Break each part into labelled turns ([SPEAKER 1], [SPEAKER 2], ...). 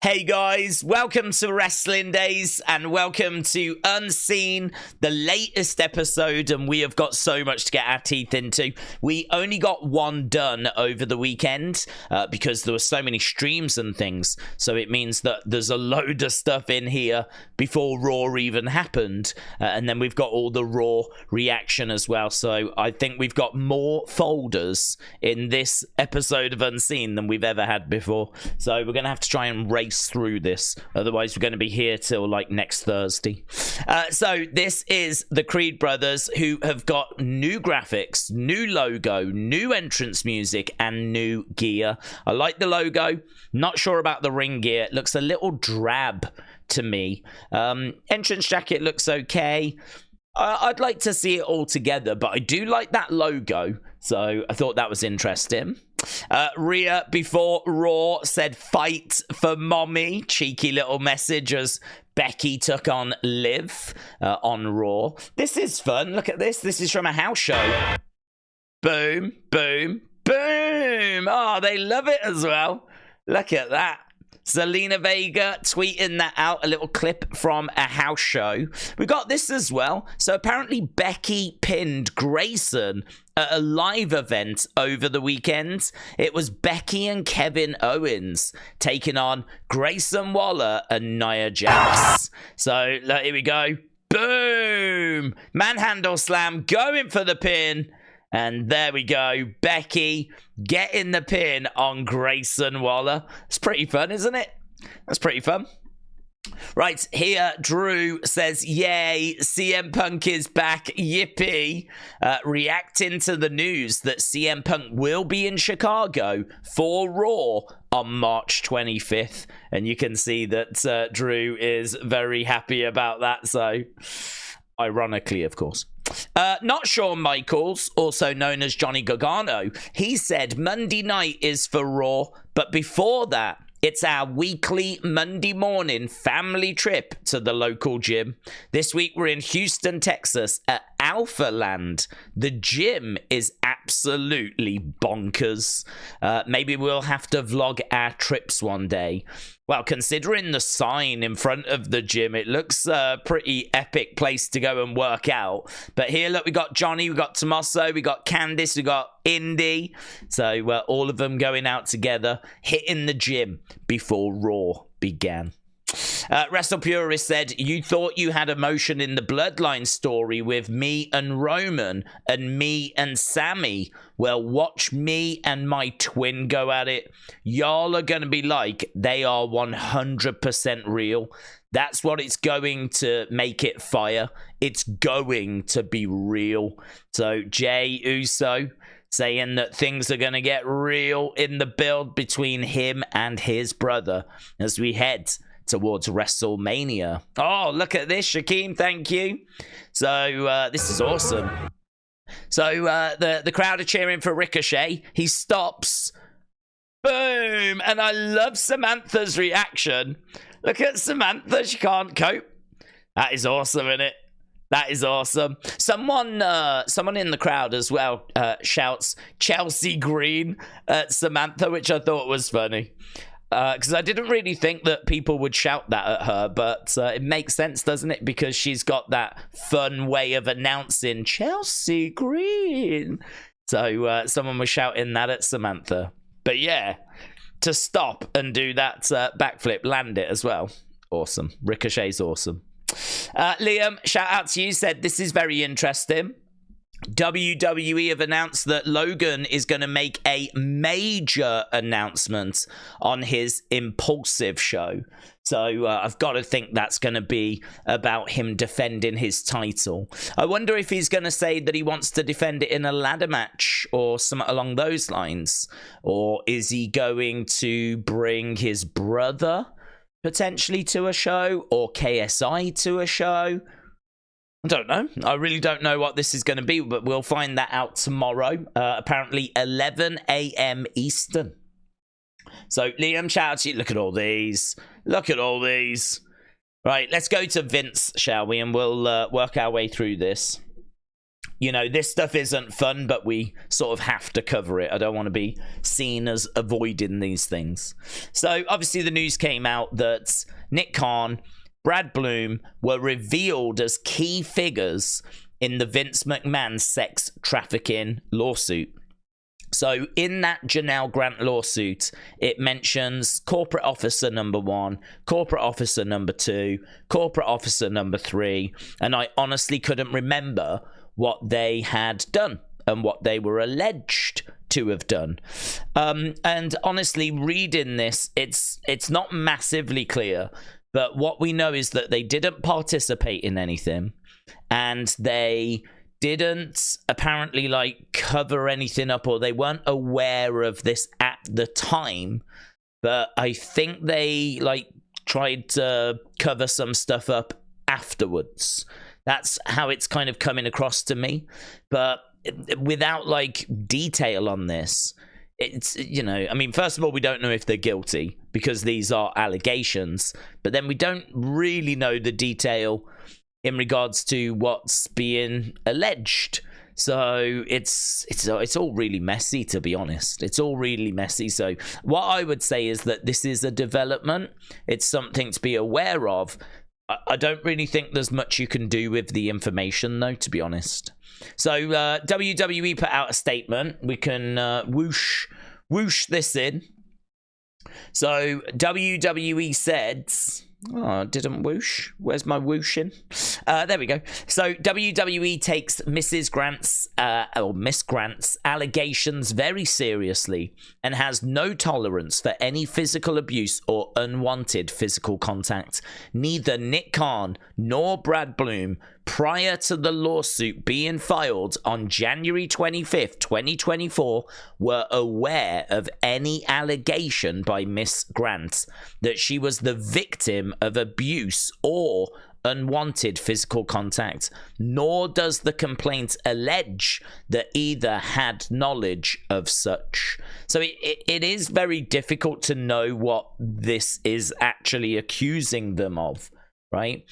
[SPEAKER 1] Hey guys, welcome to Wrestling Days and welcome to Unseen, the latest episode, and we have got so much to get our teeth into. We only got one done over the weekend because there were so many streams and things, so it means that there's a load of stuff in here before Raw even happened, and then we've got all the Raw reaction as well, so I think we've got more folders in this episode of Unseen than we've ever had before, so we're going to have to try and race through this, otherwise we're going to be here till like next Thursday. So this is the Creed brothers, who have got new graphics, new logo, new entrance music, and new gear. I like the logo, not sure about the ring gear. It looks a little drab to me. Entrance jacket looks okay. I'd like to see it all together, but I do like that logo, so I thought that was interesting. Rhea, before Raw, said fight for mommy. Cheeky little message as Becky took on Liv on Raw. This is fun. Look at this. This is from a house show. Boom, boom, boom. Oh, they love it as well. Look at that. Zelina Vega tweeting that out, a little clip from a house show. We got this as well. So apparently Becky pinned Grayson at a live event over the weekend. It was Becky and Kevin Owens taking on Grayson Waller and Nia Jax. So here we go. Boom! Manhandle slam, going for the pin. And there we go. Becky getting the pin on Grayson Waller. It's pretty fun, isn't it? That's pretty fun. Right, here Drew says, yay, CM Punk is back, yippee. Reacting to the news that CM Punk will be in Chicago for Raw on March 25th. And you can see that Drew is very happy about that. So, ironically, of course. Not Shawn Michaels, also known as Johnny Gargano. He said Monday night is for Raw, but before that, it's our weekly Monday morning family trip to the local gym. This week we're in Houston, Texas at Alpha Land. The gym is absolutely bonkers. Maybe we'll have to vlog our trips one day. Well, considering the sign in front of the gym, it looks a pretty epic place to go and work out. But here, look, we got Johnny, we got Tommaso, we got Candice, we got Indi. So all of them going out together, hitting the gym before Raw began. Wrestle Purist said, you thought you had emotion in the Bloodline story with me and Roman and me and Sammy. Well, watch me and my twin go at it. Y'all are going to be like, they are 100% real. That's what it's going to make it fire. It's going to be real. So Jey Uso saying that things are going to get real in the build between him and his brother as we head towards WrestleMania. Oh, look at this, Shaquem. Thank you. So this is awesome. So the crowd are cheering for Ricochet. He stops. Boom. And I love Samantha's reaction. Look at Samantha. She can't cope. That is awesome, isn't it? That is awesome. Someone in the crowd as well shouts Chelsea Green at Samantha, which I thought was funny. Because I didn't really think that people would shout that at her, but it makes sense, doesn't it? Because she's got that fun way of announcing Chelsea Green. So someone was shouting that at Samantha. But yeah, to stop and do that backflip, land it as well. Awesome. Ricochet's awesome. Liam, shout out to you, said this is very interesting. WWE have announced that Logan is going to make a major announcement on his Impulsive show. So I've got to think that's going to be about him defending his title. I wonder if he's going to say that he wants to defend it in a ladder match or something along those lines. Or is he going to bring his brother potentially to a show or KSI to a show? I don't know. I really don't know what this is going to be, but we'll find that out tomorrow. Apparently 11 a.m. Eastern. So, Liam, shout out to you. Look at all these. Look at all these. Right, let's go to Vince, shall we? And we'll work our way through this. you know, this stuff isn't fun, but we sort of have to cover it. I don't want to be seen as avoiding these things. So obviously the news came out that Nick Khan, Brad Blum were revealed as key figures in the Vince McMahon sex trafficking lawsuit. So in that Janelle Grant lawsuit, it mentions corporate officer number 1, corporate officer number 2, corporate officer number 3, and I honestly couldn't remember what they had done and what they were alleged to have done. And honestly, reading this, it's not massively clear, but what we know is that they didn't participate in anything, and they didn't apparently like cover anything up, or they weren't aware of this at the time. But I think they like tried to cover some stuff up afterwards. That's how it's kind of coming across to me. But without like detail on this, it's, you know, I mean, first of all, we don't know if they're guilty because these are allegations, but then we don't really know the detail in regards to what's being alleged. So it's all really messy, to be honest. It's all really messy. So what I would say is that this is a development. It's something to be aware of. I don't really think there's much you can do with the information, though, to be honest. So WWE put out a statement. We can whoosh this in. So WWE said... Oh, it didn't whoosh. Where's my whooshing? There we go. So WWE takes Miss Grant's allegations very seriously and has no tolerance for any physical abuse or unwanted physical contact. Neither Nick Khan nor Brad Blum, prior to the lawsuit being filed on January 25th, 2024, were aware of any allegation by Miss Grant that she was the victim of abuse or unwanted physical contact, nor does the complaint allege that either had knowledge of such. So it is very difficult to know what this is actually accusing them of. Right,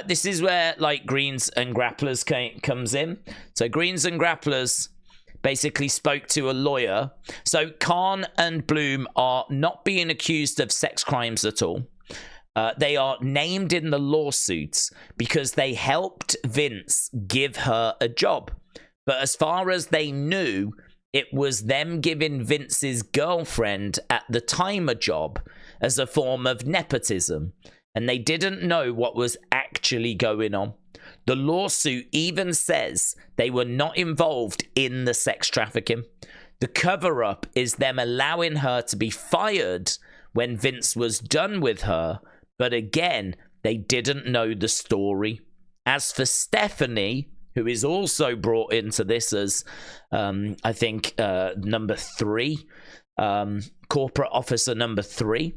[SPEAKER 1] this is where like Greens and Grapplers comes in. So Greens and Grapplers basically spoke to a lawyer. So Khan and Blum are not being accused of sex crimes at all. They are named in the lawsuits because they helped Vince give her a job. But as far as they knew, it was them giving Vince's girlfriend at the time a job as a form of nepotism. And they didn't know what was actually going on. The lawsuit even says they were not involved in the sex trafficking. The cover-up is them allowing her to be fired when Vince was done with her. But again, they didn't know the story. As for Stephanie, who is also brought into this as, I think, number 3, corporate officer number 3,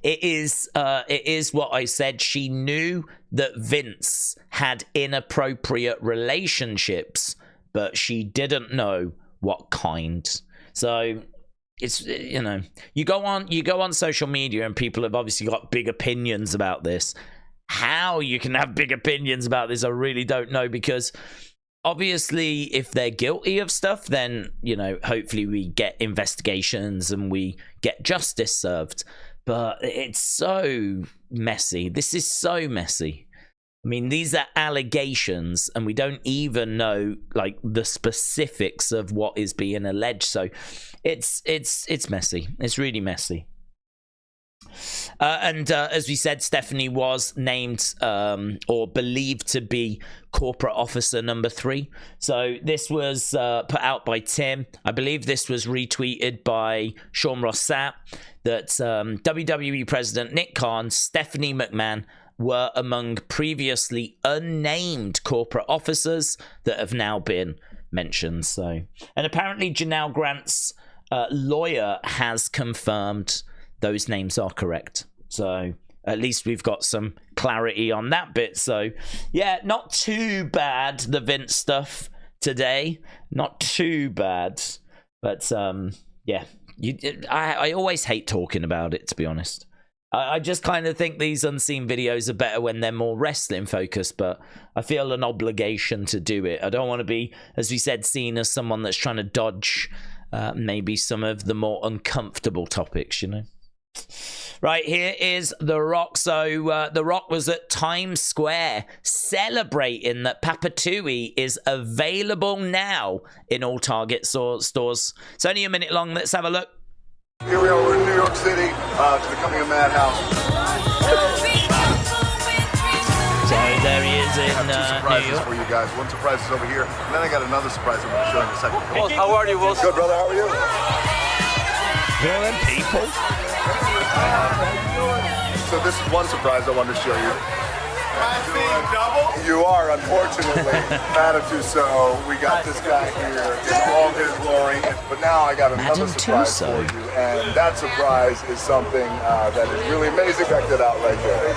[SPEAKER 1] It is what I said. She knew that Vince had inappropriate relationships, but she didn't know what kind. So it's, you know, you go on social media and people have obviously got big opinions about this. How you can have big opinions about this, I really don't know, because obviously if they're guilty of stuff, then, you know, hopefully we get investigations and we get justice served. But it's so messy. This is so messy. I mean, these are allegations, and we don't even know like the specifics of what is being alleged. So it's messy. It's really messy. And as we said, Stephanie was named or believed to be corporate officer number 3. So this was put out by Tim. I believe this was retweeted by Sean Rossat, that WWE President Nick Khan, Stephanie McMahon were among previously unnamed corporate officers that have now been mentioned. So, and apparently Janelle Grant's lawyer has confirmed those names are correct. So at least we've got some clarity on that bit. So yeah, not too bad, the Vince stuff today. Not too bad. But yeah, I always hate talking about it, to be honest. I just kind of think these unseen videos are better when they're more wrestling focused, but I feel an obligation to do it. I don't want to be, as we said, seen as someone that's trying to dodge maybe some of the more uncomfortable topics, you know. Right, here is The Rock. So The Rock was at Times Square celebrating that Papatui is available now in all Target stores. It's only a minute long. Let's have a look.
[SPEAKER 2] Here we are, we're in New York City. It's becoming a madhouse.
[SPEAKER 1] So there he is in
[SPEAKER 2] I have two surprises
[SPEAKER 1] New York.
[SPEAKER 2] for you guys. One surprise is over here, and then I got another surprise I'm going to show you in a second.
[SPEAKER 3] Well, how are you, Wilson?
[SPEAKER 2] Good, brother. How are you?
[SPEAKER 1] Here them people.
[SPEAKER 2] So this is one surprise I wanted to show you. You are, unfortunately. Papatui, so we got this guy here in all his glory. But now I got another surprise for you. And that surprise is something that is really amazing. Check that out right there.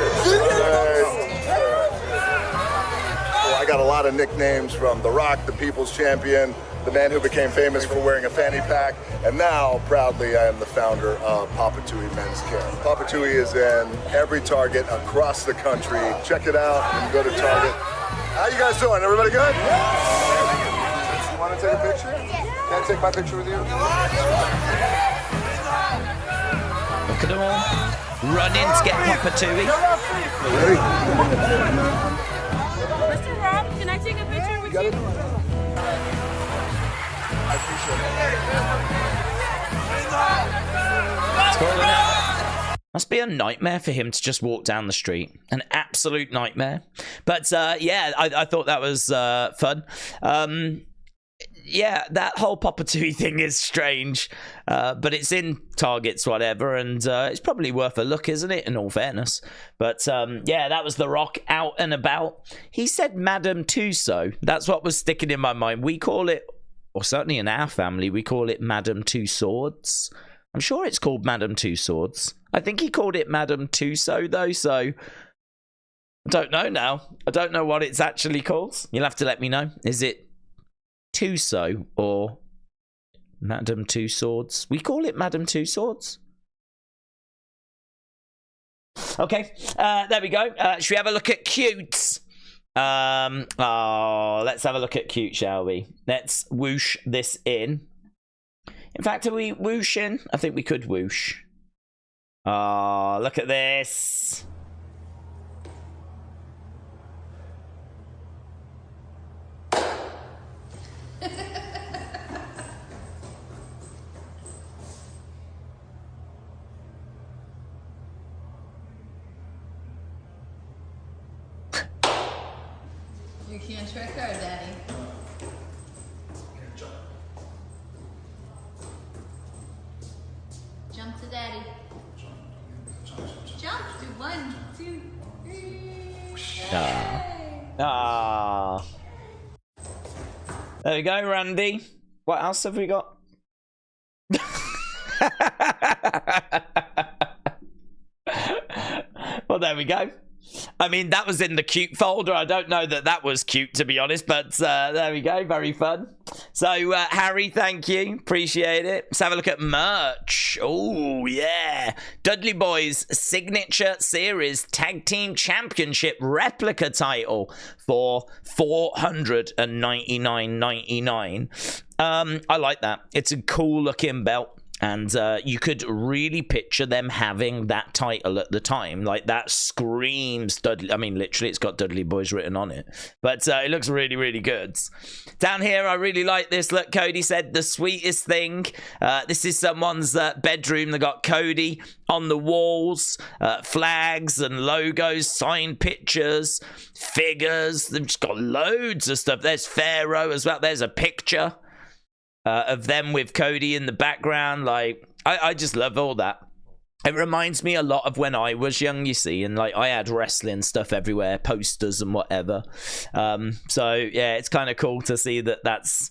[SPEAKER 2] Well, I got a lot of nicknames from The Rock, the People's Champion, the man who became famous for wearing a fanny pack, and now, proudly, I am the founder of Papatui Men's Care. Papatui is in every Target across the country. Check it out and go to Target. How you guys doing? Everybody good? You want to take a picture? Can I take my picture with you?
[SPEAKER 1] Look at them all running to get Papatui.
[SPEAKER 4] Mr. Rob, can I take a picture with you?
[SPEAKER 2] I appreciate it.
[SPEAKER 1] Must be a nightmare for him to just walk down the street. An absolute nightmare. But yeah, I thought that was fun. Yeah, that whole Papatui thing is strange. But it's in Targets, whatever, and it's probably worth a look, isn't it, in all fairness? But yeah, that was The Rock out and about. He said Madame Tussauds. That's what was sticking in my mind. We call it, or certainly in our family, we call it Madame Two Swords. I'm sure it's called Madame Two Swords. I think he called it Madame Tussauds, though, so I don't know now. I don't know what it's actually called. You'll have to let me know. Is it Tussauds or Madame Two Swords? We call it Madame Two Swords. Okay, there we go. Should we have a look at Cute? Let's have a look at Cute, shall we? Let's whoosh this in. In fact, are we whooshing? I think we could whoosh. Look at this.
[SPEAKER 4] You can't trick her, Daddy. Jump to Daddy. Jump to 1, 2, 3.
[SPEAKER 1] There we go, Randy. What else have we got? Well, there we go. I mean, that was in the cute folder. I don't know that that was cute, to be honest, but there we go. Very fun. So, Harry, thank you. Appreciate it. Let's have a look at merch. Oh, yeah. Dudley Boyz Signature Series Tag Team Championship replica title for $499.99. I like that. It's a cool looking belt. And you could really picture them having that title at the time. Like, that screams Dudley. I mean, literally, it's got Dudley Boyz written on it. But it looks really, really good. Down here, I really like this. Look, Cody said the sweetest thing. This is someone's bedroom. They got Cody on the walls, flags and logos, signed pictures, figures. They've just got loads of stuff. There's Pharaoh as well. There's a picture of them with Cody in the background. Like, I just love all that. It reminds me a lot of when I was young, you see, and like I had wrestling stuff everywhere, posters and whatever. So yeah, it's kind of cool to see that that's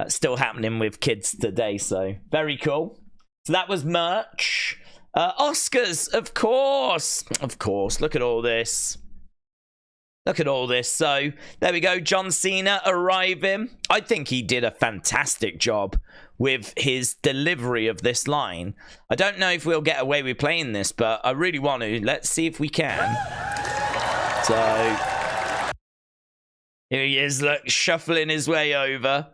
[SPEAKER 1] still happening with kids today. So very cool. So that was merch. Oscars, of course. Look at all this. Look at all this. So there we go. John Cena arriving. I think he did a fantastic job with his delivery of this line. I don't know if we'll get away with playing this, but I really want to. Let's see if we can. So here he is, look, shuffling his way over.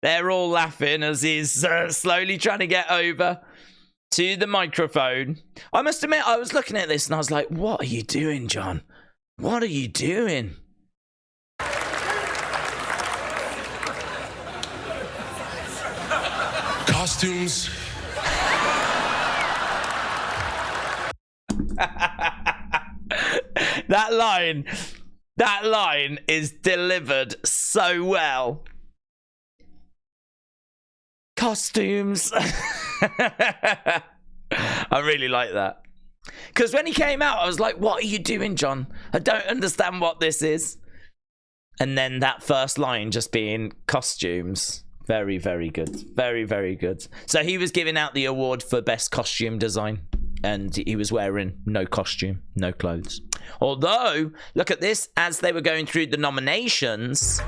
[SPEAKER 1] They're all laughing as he's slowly trying to get over to the microphone. I must admit, I was looking at this and I was like, what are you doing, John? What are you doing?
[SPEAKER 3] Costumes.
[SPEAKER 1] That line is delivered so well. Costumes. I really like that. Because when he came out, I was like, what are you doing, John? I don't understand what this is. And then that first line just being costumes. Very, very good. Very, very good. So he was giving out the award for best costume design. And he was wearing no costume, no clothes. Although, look at this. As they were going through the nominations,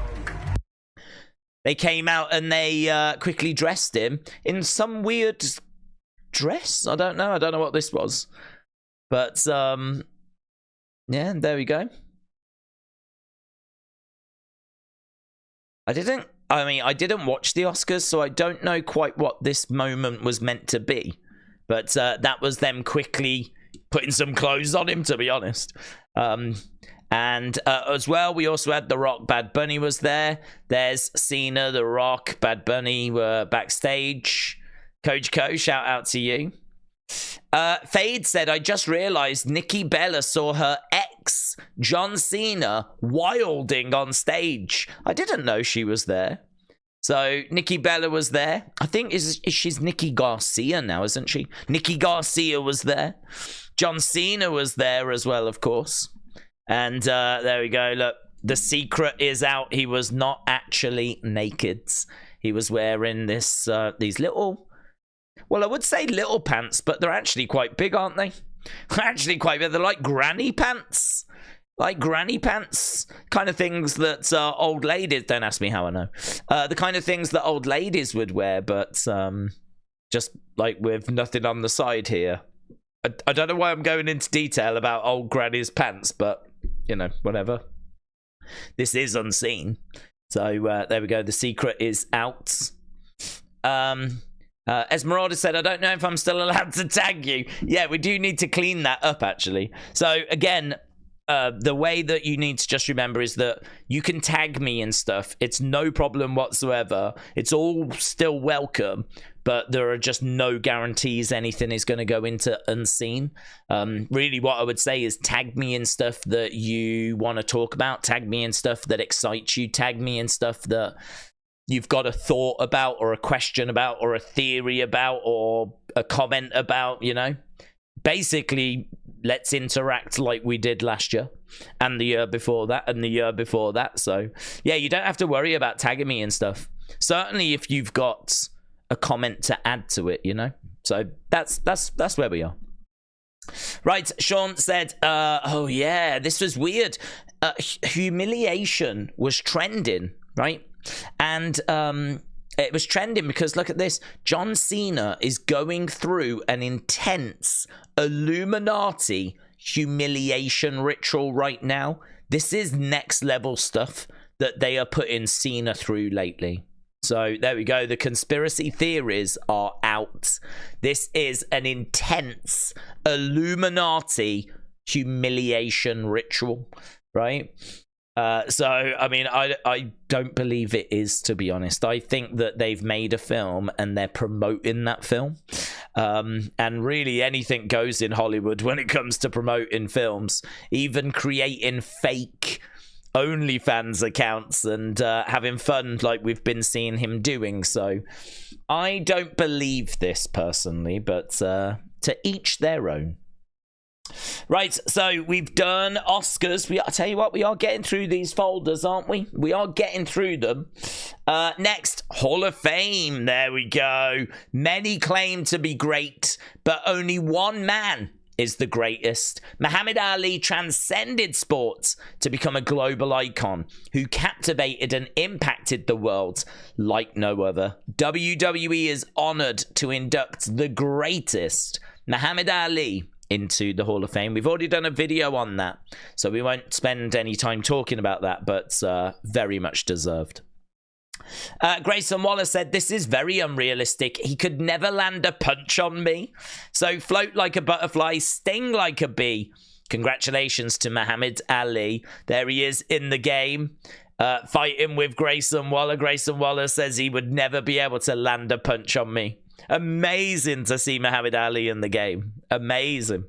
[SPEAKER 1] they came out and they quickly dressed him in some weird dress. I don't know what this was. But, yeah, there we go. I didn't watch the Oscars, so I don't know quite what this moment was meant to be. But that was them quickly putting some clothes on him, to be honest. And as well, we also had The Rock. Bad Bunny was there. There's Cena, The Rock, Bad Bunny were backstage. Coach Co, shout out to you. Fade said, I just realized Nikki Bella saw her ex, John Cena, wilding on stage. I didn't know she was there. So Nikki Bella was there. I think she's Nikki Garcia now, isn't she? Nikki Garcia was there. John Cena was there as well, of course. And there we go. Look, the secret is out. He was not actually naked. He was wearing these little, well, I would say little pants, but they're actually quite big, aren't they? They're actually quite big. They're like granny pants. Like granny pants, kind of things that old ladies, don't ask me how I know, the kind of things that old ladies would wear, but just like with nothing on the side here. I don't know why I'm going into detail about old granny's pants, but, you know, whatever. This is unseen. So there we go. The secret is out. Esmeralda said, I don't know if I'm still allowed to tag you. Yeah, we do need to clean that up, actually. So, again, the way that you need to just remember is that you can tag me and stuff. It's no problem whatsoever. It's all still welcome, but there are just no guarantees anything is going to go into unseen. Really, what I would say is tag me in stuff that you want to talk about. Tag me in stuff that excites you. Tag me in stuff that you've got a thought about or a question about or a theory about or a comment about, you know. Basically, let's interact like we did last year and the year before that and the year before that. So, yeah, you don't have to worry about tagging me and stuff. Certainly if you've got a comment to add to it, you know. So that's where we are. Right, Sean said, oh, yeah, this was weird. Humiliation was trending, right? And it was trending because, look at this, John Cena is going through an intense Illuminati humiliation ritual right now. This is next level stuff that they are putting Cena through lately. So there we go. The conspiracy theories are out. This is an intense Illuminati humiliation ritual, right? So, I mean, I don't believe it is, to be honest. I think that they've made a film and they're promoting that film. And really anything goes in Hollywood when it comes to promoting films, even creating fake OnlyFans accounts and having fun like we've been seeing him doing. So I don't believe this personally, but to each their own. Right, so we've done Oscars. I tell you what, we are getting through these folders, aren't we? We are getting through them. Next, Hall of Fame. There we go. Many claim to be great, but only one man is the greatest. Muhammad Ali transcended sports to become a global icon who captivated and impacted the world like no other. WWE is honored to induct the greatest, Muhammad Ali, into the Hall of Fame. We've already done a video on that, so we won't spend any time talking about that, but very much deserved. Grayson Waller said, this is very unrealistic. He could never land a punch on me. So float like a butterfly, sting like a bee. Congratulations to Muhammad Ali. There he is in the game, fighting with Grayson Waller. Grayson Waller says he would never be able to land a punch on me. Amazing to see Muhammad Ali in the game. Amazing.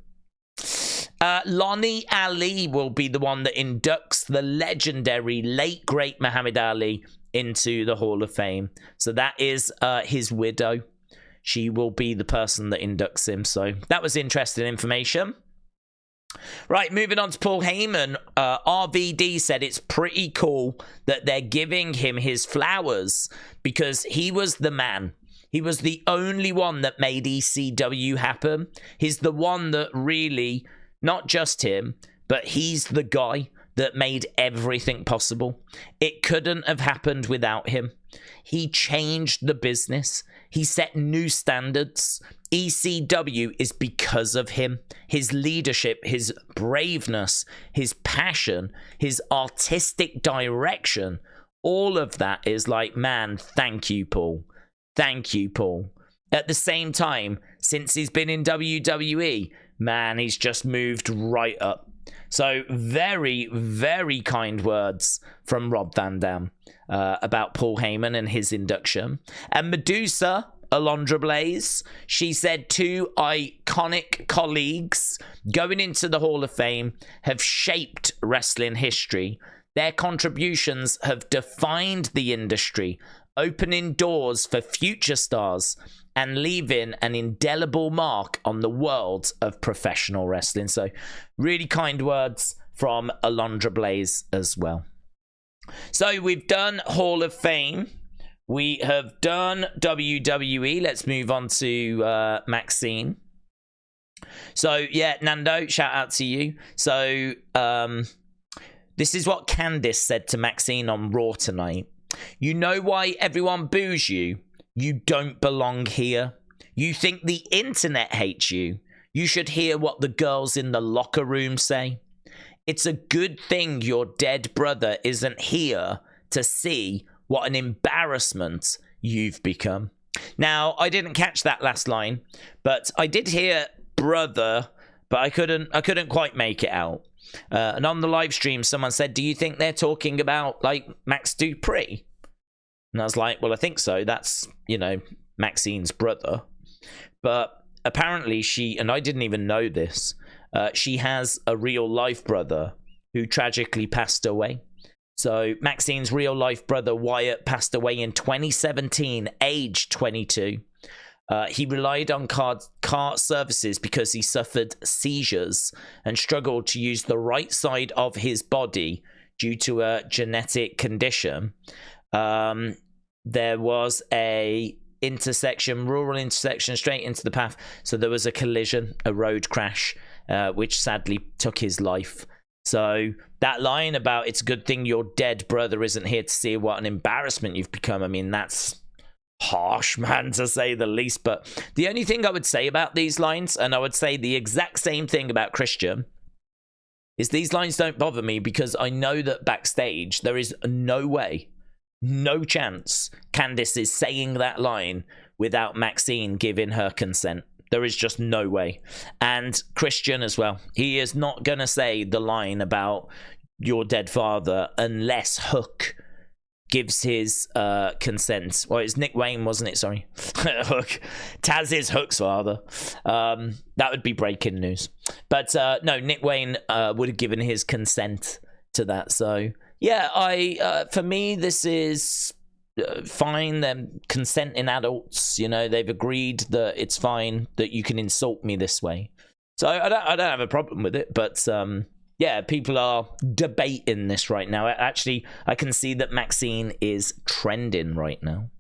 [SPEAKER 1] Lonnie Ali will be the one that inducts the legendary late great Muhammad Ali into the Hall of Fame. So that is his widow. She will be the person that inducts him. So that was interesting information. Right, moving on to Paul Heyman. RVD said it's pretty cool that they're giving him his flowers because he was the man. He was the only one that made ECW happen. He's the one that really, not just him, but he's the guy that made everything possible. It couldn't have happened without him. He changed the business. He set new standards. ECW is because of him. His leadership, his braveness, his passion, his artistic direction, all of that is like, man, thank you, Paul. Thank you, Paul. At the same time, since he's been in WWE, man, he's just moved right up. So very, very kind words from Rob Van Dam about Paul Heyman and his induction. And Medusa, Alundra Blayze, she said 2 iconic colleagues going into the Hall of Fame have shaped wrestling history. Their contributions have defined the industry, opening doors for future stars and leaving an indelible mark on the world of professional wrestling. So really kind words from Alundra Blayze as well. So we've done Hall of Fame. We have done WWE. Let's move on to Maxine. So yeah, Nando, shout out to you. So this is what Candice said to Maxine on Raw tonight. You know why everyone boos you? You don't belong here. You think the internet hates you. You should hear what the girls in the locker room say. It's a good thing your dead brother isn't here to see what an embarrassment you've become. Now, I didn't catch that last line, but I did hear brother, but I couldn't quite make it out. And on the live stream, someone said, do you think they're talking about, like, Max Dupree? And I was like, well, I think so. That's, you know, Maxine's brother. But apparently she, and I didn't even know this, she has a real-life brother who tragically passed away. So Maxine's real-life brother, Wyatt, passed away in 2017, aged 22. He relied on car services because he suffered seizures and struggled to use the right side of his body due to a genetic condition. There was a rural intersection straight into the path. So there was a collision, a road crash, which sadly took his life. So that line about it's a good thing your dead brother isn't here to see what an embarrassment you've become. I mean, that's harsh, man, to say the least. But the only thing I would say about these lines, and I would say the exact same thing about Christian, is these lines don't bother me because I know that backstage there is no way, no chance Candice is saying that line without Maxine giving her consent. There is just no way. And Christian as well. He is not going to say the line about your dead father unless Hook gives his consent. Well, it's Nick Wayne, wasn't it? Sorry. Hook. Taz is Hook's father. That would be breaking news. But no, Nick Wayne would have given his consent to that. So, yeah, for me, this is fine. They're consenting adults. You know, they've agreed that it's fine that you can insult me this way. So I don't have a problem with it. But yeah, people are debating this right now. Actually, I can see that Maxine is trending right now.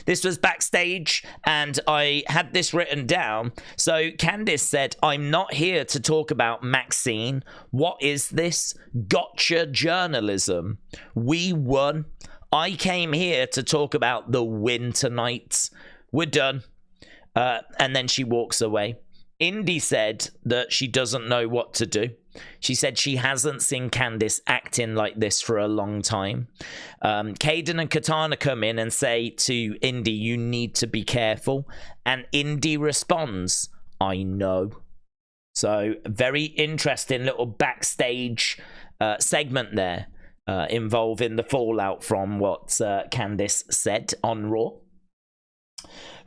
[SPEAKER 1] This was backstage, and I had this written down. So Candice said, "I'm not here to talk about Maxine. What is this? Gotcha journalism. We won. I came here to talk about the win tonight. We're done." And then she walks away. Indi said that she doesn't know what to do. She said she hasn't seen Candice acting like this for a long time. Kaden and Katana come in and say to Indi, "You need to be careful." And Indi responds, "I know." So very interesting little backstage segment there involving the fallout from what Candice said on Raw.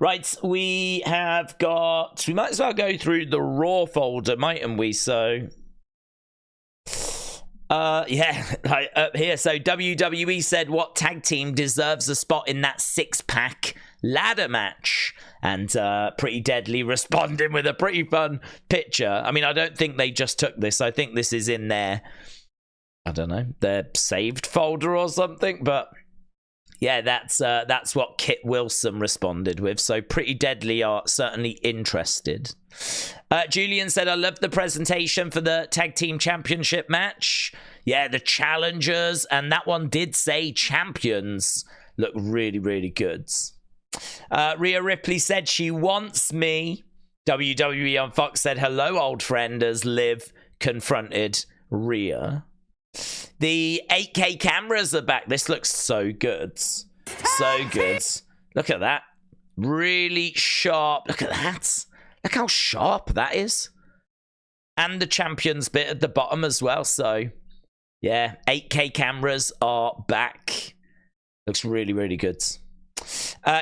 [SPEAKER 1] Right, we might as well go through the Raw folder, mightn't we? So yeah, up here. So WWE said what tag team deserves a spot in that 6-pack ladder match, and Pretty Deadly responding with a pretty fun picture. I mean, I don't think they just took this. I think this is in their, I don't know, their saved folder or something. But yeah, that's what Kit Wilson responded with. So Pretty Deadly are certainly interested. Julian said, "I love the presentation for the tag team championship match. Yeah, the challengers, and that one did say champions, look really, really good." Rhea Ripley said she wants me. WWE on Fox said, "Hello, old friend," as Liv confronted Rhea. The 8K cameras are back. This looks so good. So good. Look at that. Really sharp. Look at that. Look how sharp that is. And the champions bit at the bottom as well. So, yeah, 8K cameras are back. Looks really, really good.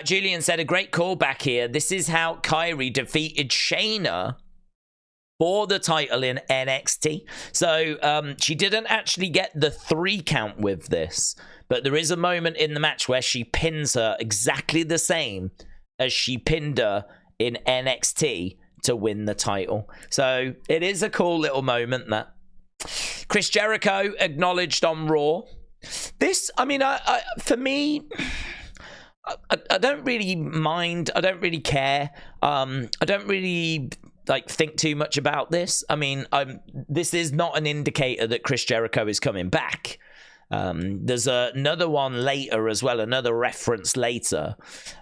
[SPEAKER 1] Julian said, "A great callback here. This is how Kyrie defeated Shayna for the title in NXT. So she didn't actually get the 3 count with this, but there is a moment in the match where she pins her exactly the same as she pinned her in NXT to win the title. So it is a cool little moment, that. Chris Jericho acknowledged on Raw. This, I mean, for me, I don't really mind. I don't really care. I don't really think too much about this. I mean, this is not an indicator that Chris Jericho is coming back. There's another one later as well, another reference later.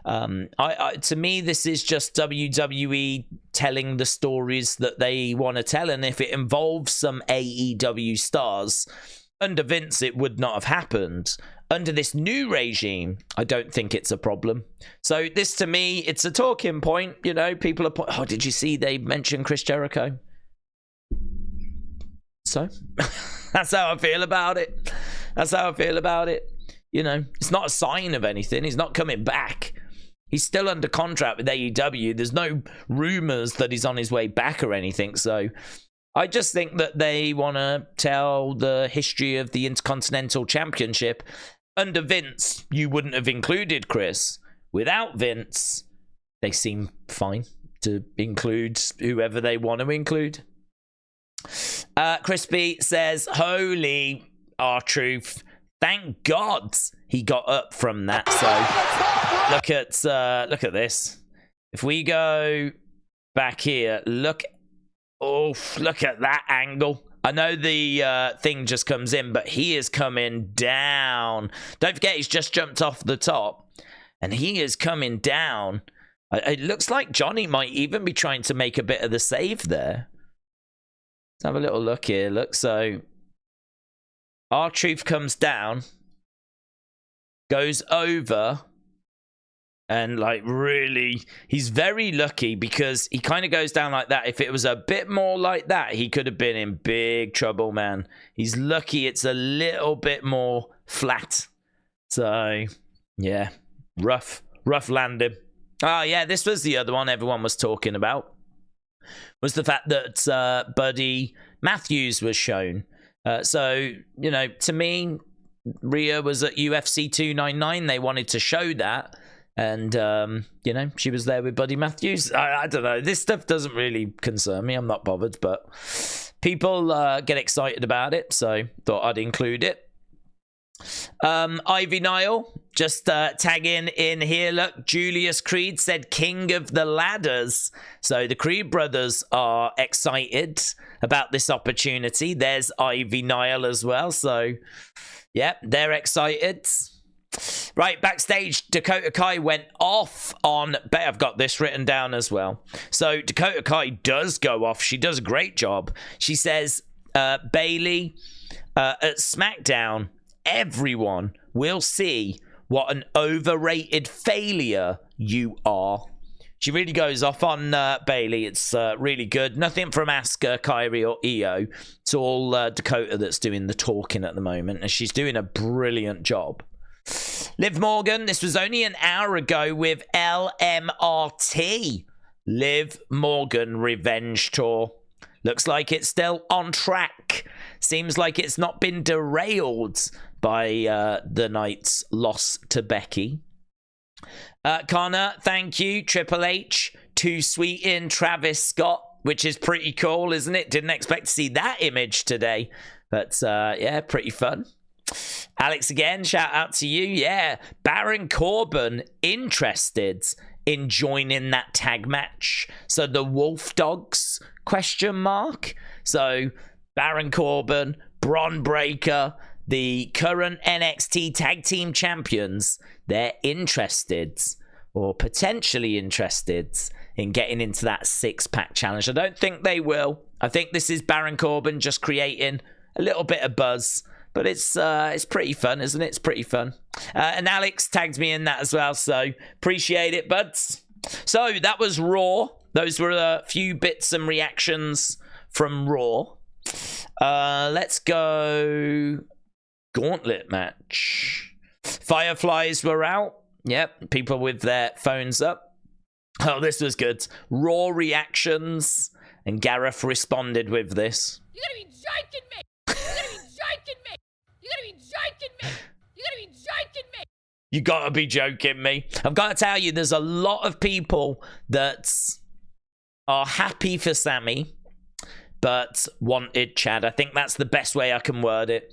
[SPEAKER 1] To me, this is just WWE telling the stories that they want to tell, and if it involves some AEW stars, under Vince it would not have happened. Under this new regime, I don't think it's a problem. So this, to me, it's a talking point. You know, people are... Oh, did you see they mentioned Chris Jericho? So, that's how I feel about it. That's how I feel about it. You know, it's not a sign of anything. He's not coming back. He's still under contract with AEW. There's no rumors that he's on his way back or anything. So I just think that they want to tell the history of the Intercontinental Championship. Under Vince, you wouldn't have included Chris. Without Vince, they seem fine to include whoever they want to include. Crispy says, "Holy R-Truth, thank God he got up from that." So look at this. If we go back here, look at that angle. I know the thing just comes in, but he is coming down. Don't forget, he's just jumped off the top, and he is coming down. It looks like Johnny might even be trying to make a bit of the save there. Let's have a little look here. Look, so R-Truth comes down, goes over, and really, he's very lucky because he kind of goes down like that. If it was a bit more like that, he could have been in big trouble, man. He's lucky it's a little bit more flat. So, yeah, rough landing. Oh, yeah, this was the other one everyone was talking about, was the fact that Buddy Matthews was shown. So, you know, to me, Rhea was at UFC 299. They wanted to show that. And, you know, she was there with Buddy Matthews. I don't know. This stuff doesn't really concern me. I'm not bothered. But people get excited about it. So thought I'd include it. Ivy Nile just tagging in here. Look, Julius Creed said King of the Ladders. So the Creed brothers are excited about this opportunity. There's Ivy Nile as well. So, yeah, they're excited. Right, backstage, Dakota Kai went off on... I've got this written down as well. So Dakota Kai does go off. She does a great job. She says, Bayley, at SmackDown, everyone will see what an overrated failure you are. She really goes off on Bayley. It's really good. Nothing from Asuka, Kyrie, or Io. It's all Dakota that's doing the talking at the moment, and she's doing a brilliant job. Liv Morgan, this was only an hour ago with LMRT. Liv Morgan Revenge Tour. Looks like it's still on track. Seems like it's not been derailed by the night's loss to Becky. Connor, thank you. Triple H, too sweet in Travis Scott, which is pretty cool, isn't it? Didn't expect to see that image today. But yeah, pretty fun. Alex again, shout out to you. Yeah, Baron Corbin interested in joining that tag match. So the Wolf Dogs, ? So Baron Corbin, Bron Breakker, the current NXT tag team champions, they're interested or potentially interested in getting into that 6-pack challenge. I don't think they will. I think this is Baron Corbin just creating a little bit of buzz. But it's pretty fun, isn't it? It's pretty fun. And Alex tagged me in that as well, so appreciate it, buds. So that was Raw. Those were a few bits and reactions from Raw. Let's go Gauntlet match. Fireflies were out. Yep, people with their phones up. Oh, this was good. Raw reactions. And Gareth responded with this.
[SPEAKER 4] You gotta be joking me! You gotta be joking me! You gotta be joking me! You gotta be joking me!
[SPEAKER 1] You gotta be joking me. I've got to tell you, there's a lot of people that are happy for Sammy, but wanted Chad. I think that's the best way I can word it.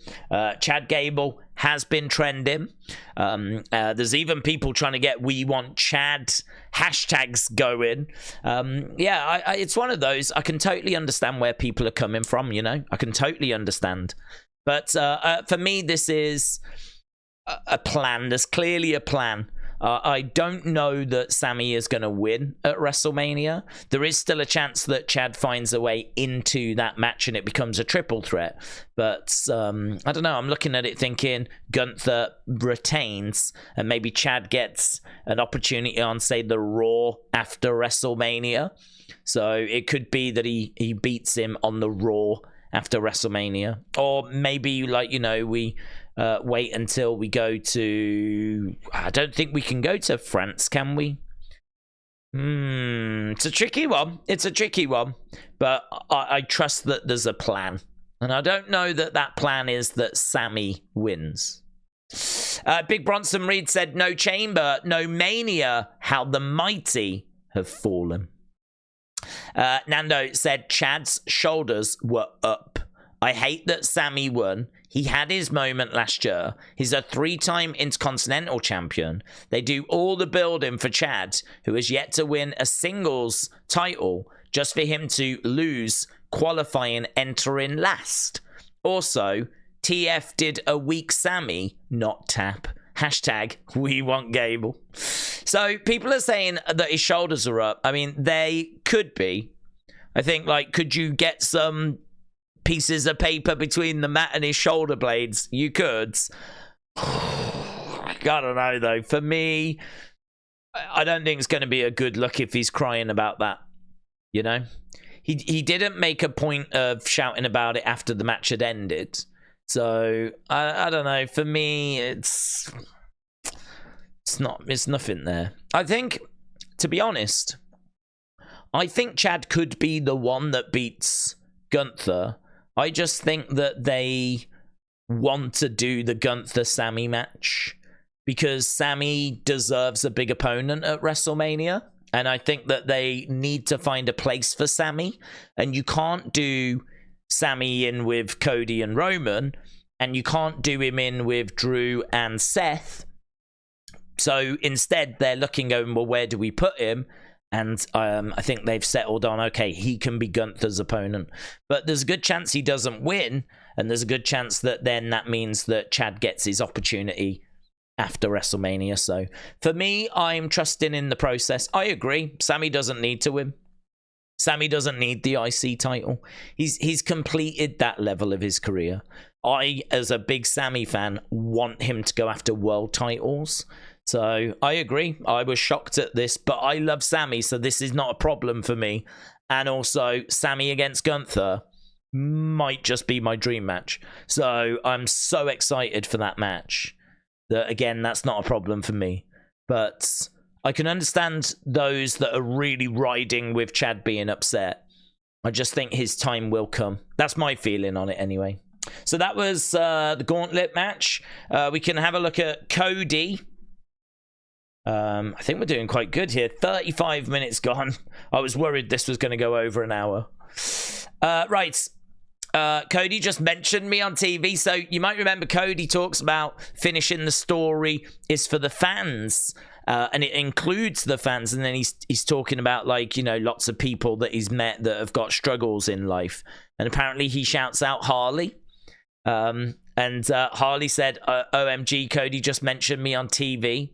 [SPEAKER 1] Chad Gable has been trending. There's even people trying to get "We Want Chad" hashtags going. Yeah, it's one of those. I can totally understand where people are coming from, you know? I can totally understand. But for me, this is a plan. There's clearly a plan. I don't know that Sammy is going to win at WrestleMania. There is still a chance that Chad finds a way into that match and it becomes a triple threat. But I don't know. I'm looking at it thinking Gunther retains and maybe Chad gets an opportunity on, say, the Raw after WrestleMania. So it could be that he beats him on the Raw after WrestleMania. Or maybe, like, you know, we wait until we go to... I don't think we can go to France, can we? It's a tricky one. It's a tricky one. But I trust that there's a plan. And I don't know that that plan is that Sammy wins. Big Bronson Reed said, no chamber, no mania, how the mighty have fallen. Nando said Chad's shoulders were up. I hate that Sammy won. He had his moment last year. He's a 3-time Intercontinental Champion. They do all the building for Chad, who has yet to win a singles title, just for him to lose qualifying entering last. Also, TF did a weak Sammy, not tap. Hashtag we want Gable. So people are saying that his shoulders are up. I mean, they could be. I think, like, could you get some pieces of paper between the mat and his shoulder blades? You could. I don't know, though. For me, I don't think it's going to be a good look if he's crying about that. You know? He didn't make a point of shouting about it after the match had ended. So, I don't know. For me, it's nothing there. I think, to be honest, I think Chad could be the one that beats Gunther. I just think that they want to do the Gunther-Sammy match because Sammy deserves a big opponent at WrestleMania. And I think that they need to find a place for Sammy. And you can't do Sammy in with Cody and Roman and you can't do him in with Drew and Seth. So instead, they're looking, going, well, where do we put him? And I think they've settled on, okay, he can be Gunther's opponent. But there's a good chance he doesn't win, and there's a good chance that then that means that Chad gets his opportunity after WrestleMania. So for me, I'm trusting in the process. I agree. Sammy doesn't need to win. Sammy doesn't need the IC title. He's completed that level of his career. I, as a big Sammy fan, want him to go after world titles. So I agree. I was shocked at this, but I love Sammy, so this is not a problem for me. And also, Sammy against Gunther might just be my dream match. So I'm so excited for that match that, again, that's not a problem for me. But I can understand those that are really riding with Chad being upset. I just think his time will come. That's my feeling on it anyway. So that was the gauntlet match. We can have a look at Cody. I think we're doing quite good here. 35 minutes gone. I was worried this was going to go over an hour. Right. Cody just mentioned me on TV. So you might remember Cody talks about finishing the story is for the fans. And it includes the fans. And then he's talking about, like, you know, lots of people that he's met that have got struggles in life. And apparently he shouts out Harley. And Harley said, OMG, Cody just mentioned me on TV.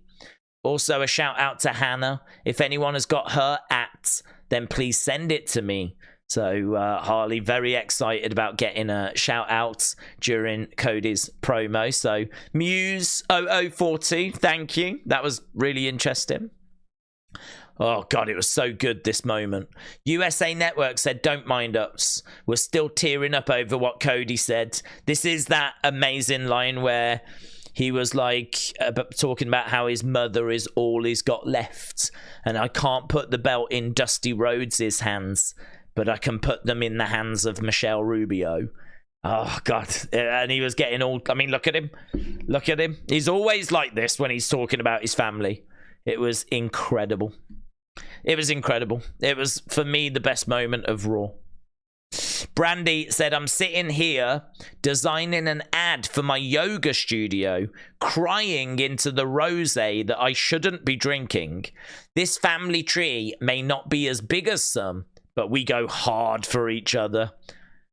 [SPEAKER 1] Also, a shout out to Hannah. If anyone has got her at, then please send it to me. So Harley, very excited about getting a shout out during Cody's promo. So Muse 0042, thank you. That was really interesting. Oh, God, it was so good, this moment. USA Network said, don't mind us. We're still tearing up over what Cody said. This is that amazing line where he was like talking about how his mother is all he's got left. And I can't put the belt in Dusty Rhodes' hands, but I can put them in the hands of Michelle Rubio. Oh, God. And he was getting all... I mean, look at him. Look at him. He's always like this when he's talking about his family. It was incredible. It was incredible. It was, for me, the best moment of Raw. Brandy said, I'm sitting here designing an ad for my yoga studio, crying into the rosé that I shouldn't be drinking. This family tree may not be as big as some, but we go hard for each other.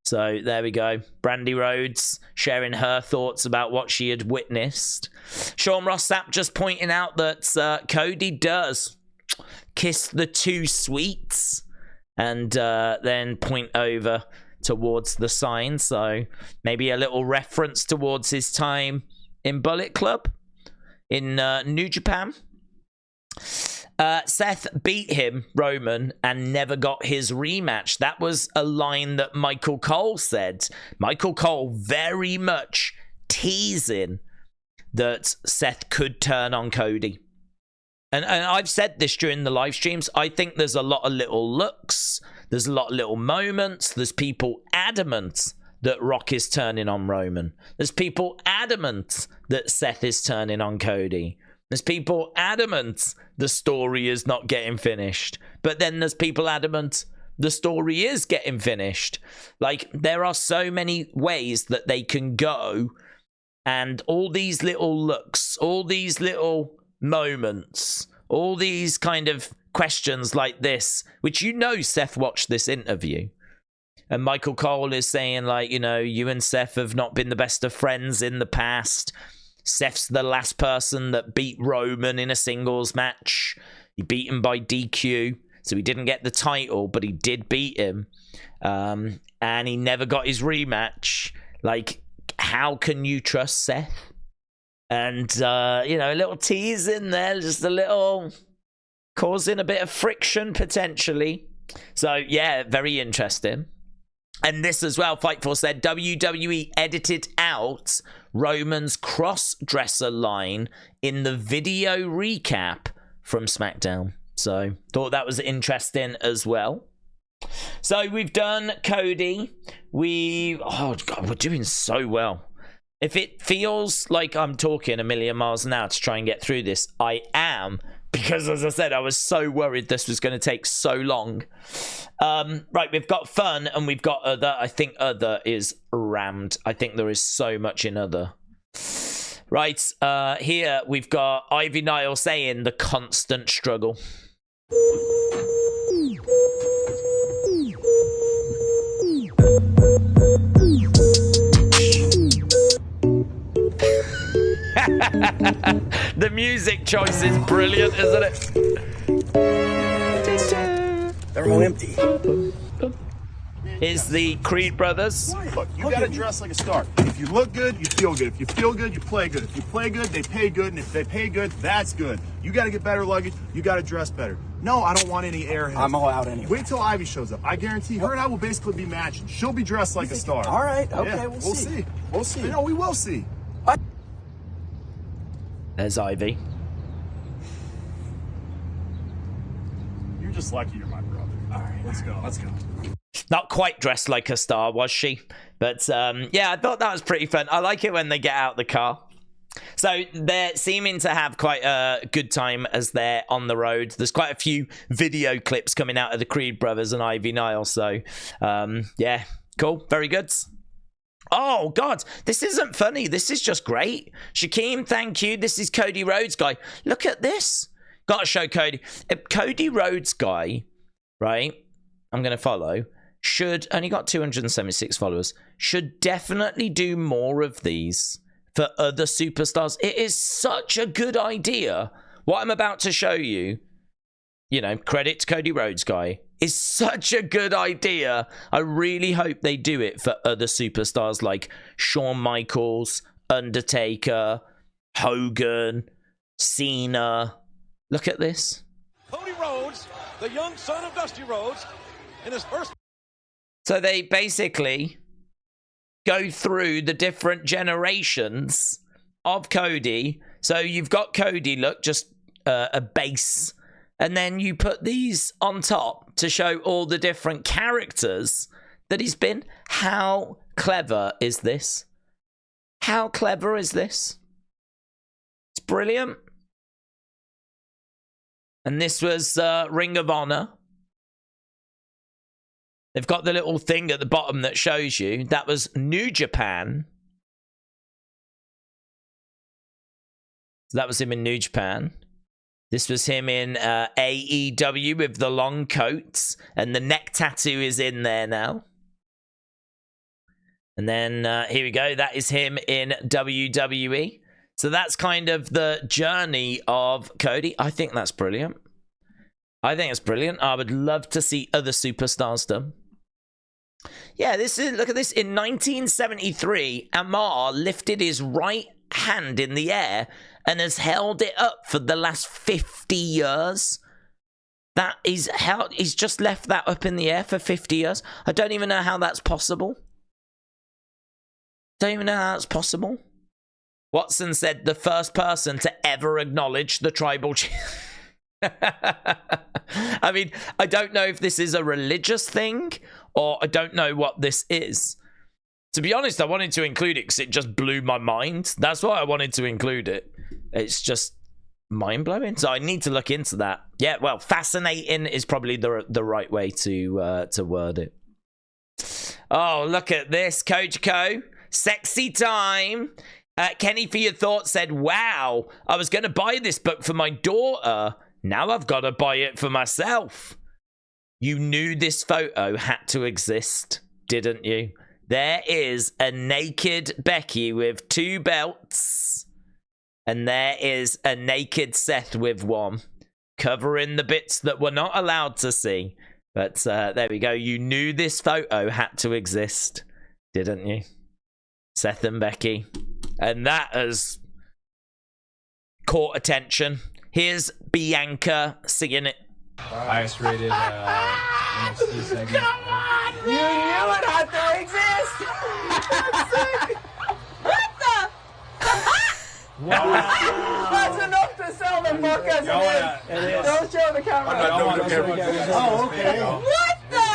[SPEAKER 1] So there we go. Brandy Rhodes sharing her thoughts about what she had witnessed. Sean Ross Sapp just pointing out that Cody does kiss the two sweets and then point over towards the sign. So maybe a little reference towards his time in Bullet Club in New Japan. Seth beat him, Roman, and never got his rematch. That was a line that Michael Cole said. Michael Cole very much teasing that Seth could turn on Cody. And I've said this during the live streams. I think there's a lot of little looks. There's a lot of little moments. There's people adamant that Rock is turning on Roman. There's people adamant that Seth is turning on Cody. There's people adamant the story is not getting finished. But then there's people adamant the story is getting finished. Like, there are so many ways that they can go. And all these little looks, all these little moments, all these kind of questions like this, which, you know, Seth watched this interview. And Michael Cole is saying, like, you know, you and Seth have not been the best of friends in the past. Seth's the last person that beat Roman in a singles match. He beat him by DQ, so he didn't get the title, but he did beat him. And he never got his rematch. Like, how can you trust Seth? And, you know, a little tease in there, just a little causing a bit of friction, potentially. So, yeah, very interesting. And this as well, Fightful said, WWE edited out Roman's cross-dresser line in the video recap from SmackDown. So, thought that was interesting as well. So, we've done Cody. Oh, God, we're doing so well. If it feels like I'm talking a million miles an hour to try and get through this, I am, because, as I said, I was so worried this was going to take so long. Right, we've got fun and we've got other. I think other is rammed. I think there is so much in other. Right, here we've got Ivy Nile saying the constant struggle. The music choice is brilliant, isn't it?
[SPEAKER 3] They're all empty.
[SPEAKER 1] Is the Creed brothers.
[SPEAKER 3] Look, you gotta dress like a star. If you look good, you feel good. If you feel good, you play good. If you play good, they pay good. And if they pay good, that's good. You gotta get better luggage. You gotta dress better. No, I don't want any airheads.
[SPEAKER 5] I'm all out anyway.
[SPEAKER 3] Wait till Ivy shows up. I guarantee her and I will basically be matching. She'll be dressed like a star.
[SPEAKER 5] All right, okay,
[SPEAKER 3] Yeah,
[SPEAKER 5] we'll see.
[SPEAKER 3] We'll see. No, we will see.
[SPEAKER 1] There's Ivy.
[SPEAKER 3] You're just lucky you're my brother. All right, let's go. Let's go.
[SPEAKER 1] Not quite dressed like a star, was she? But yeah, I thought that was pretty fun. I like it when they get out the car. So they're seeming to have quite a good time as they're on the road. There's quite a few video clips coming out of the Creed brothers and Ivy Nile. So yeah, cool. Very good. Oh, God, this isn't funny. This is just great. Shaquem, thank you. This is Cody Rhodes guy. Look at this. Got to show Cody. Cody Rhodes guy, right, I'm going to follow, should, only got 276 followers, should definitely do more of these for other superstars. It is such a good idea. What I'm about to show you, you know, credit to Cody Rhodes guy, is such a good idea. I really hope they do it for other superstars like Shawn Michaels, Undertaker, Hogan, Cena. Look at this.
[SPEAKER 6] Cody Rhodes, the young son of Dusty Rhodes, in his first.
[SPEAKER 1] So they basically go through the different generations of Cody. So you've got Cody, look, just a base. And then you put these on top to show all the different characters that he's been. How clever is this? How clever is this? It's brilliant. And this was Ring of Honor. They've got the little thing at the bottom that shows you. That was New Japan. So that was him in New Japan. This was him in AEW with the long coats. And the neck tattoo is in there now. And then here we go. That is him in WWE. So that's kind of the journey of Cody. I think that's brilliant. I think it's brilliant. I would love to see other superstars done. Yeah, this is, look at this. In 1973, Amar lifted his right hand in the air and has held it up for the last 50 years. That is how he's just left that up in the air for 50 years. I don't even know how that's possible. Don't even know how that's possible. Watson said the first person to ever acknowledge the tribal chief. I mean, I don't know if this is a religious thing or I don't know what this is. To be honest, I wanted to include it because it just blew my mind. That's why I wanted to include it. It's just mind-blowing. So I need to look into that. Yeah, well, fascinating is probably the right way to word it. Oh, look at this, Coach Co. Sexy time. Kenny, for your thoughts, said, wow, I was going to buy this book for my daughter. Now I've got to buy it for myself. You knew this photo had to exist, didn't you? There is a naked Becky with 2 belts. And there is a naked Seth with 1. Covering the bits that we're not allowed to see. But there we go. You knew this photo had to exist, didn't you? Seth and Becky. And that has caught attention. Here's Bianca singing it.
[SPEAKER 7] Highest rated NXT segment.
[SPEAKER 5] Come on, man! You knew it had to exist! What the?
[SPEAKER 7] Wow.
[SPEAKER 5] That's enough to sell the book as it is. Don't show the camera.
[SPEAKER 3] Oh, okay.
[SPEAKER 5] What the?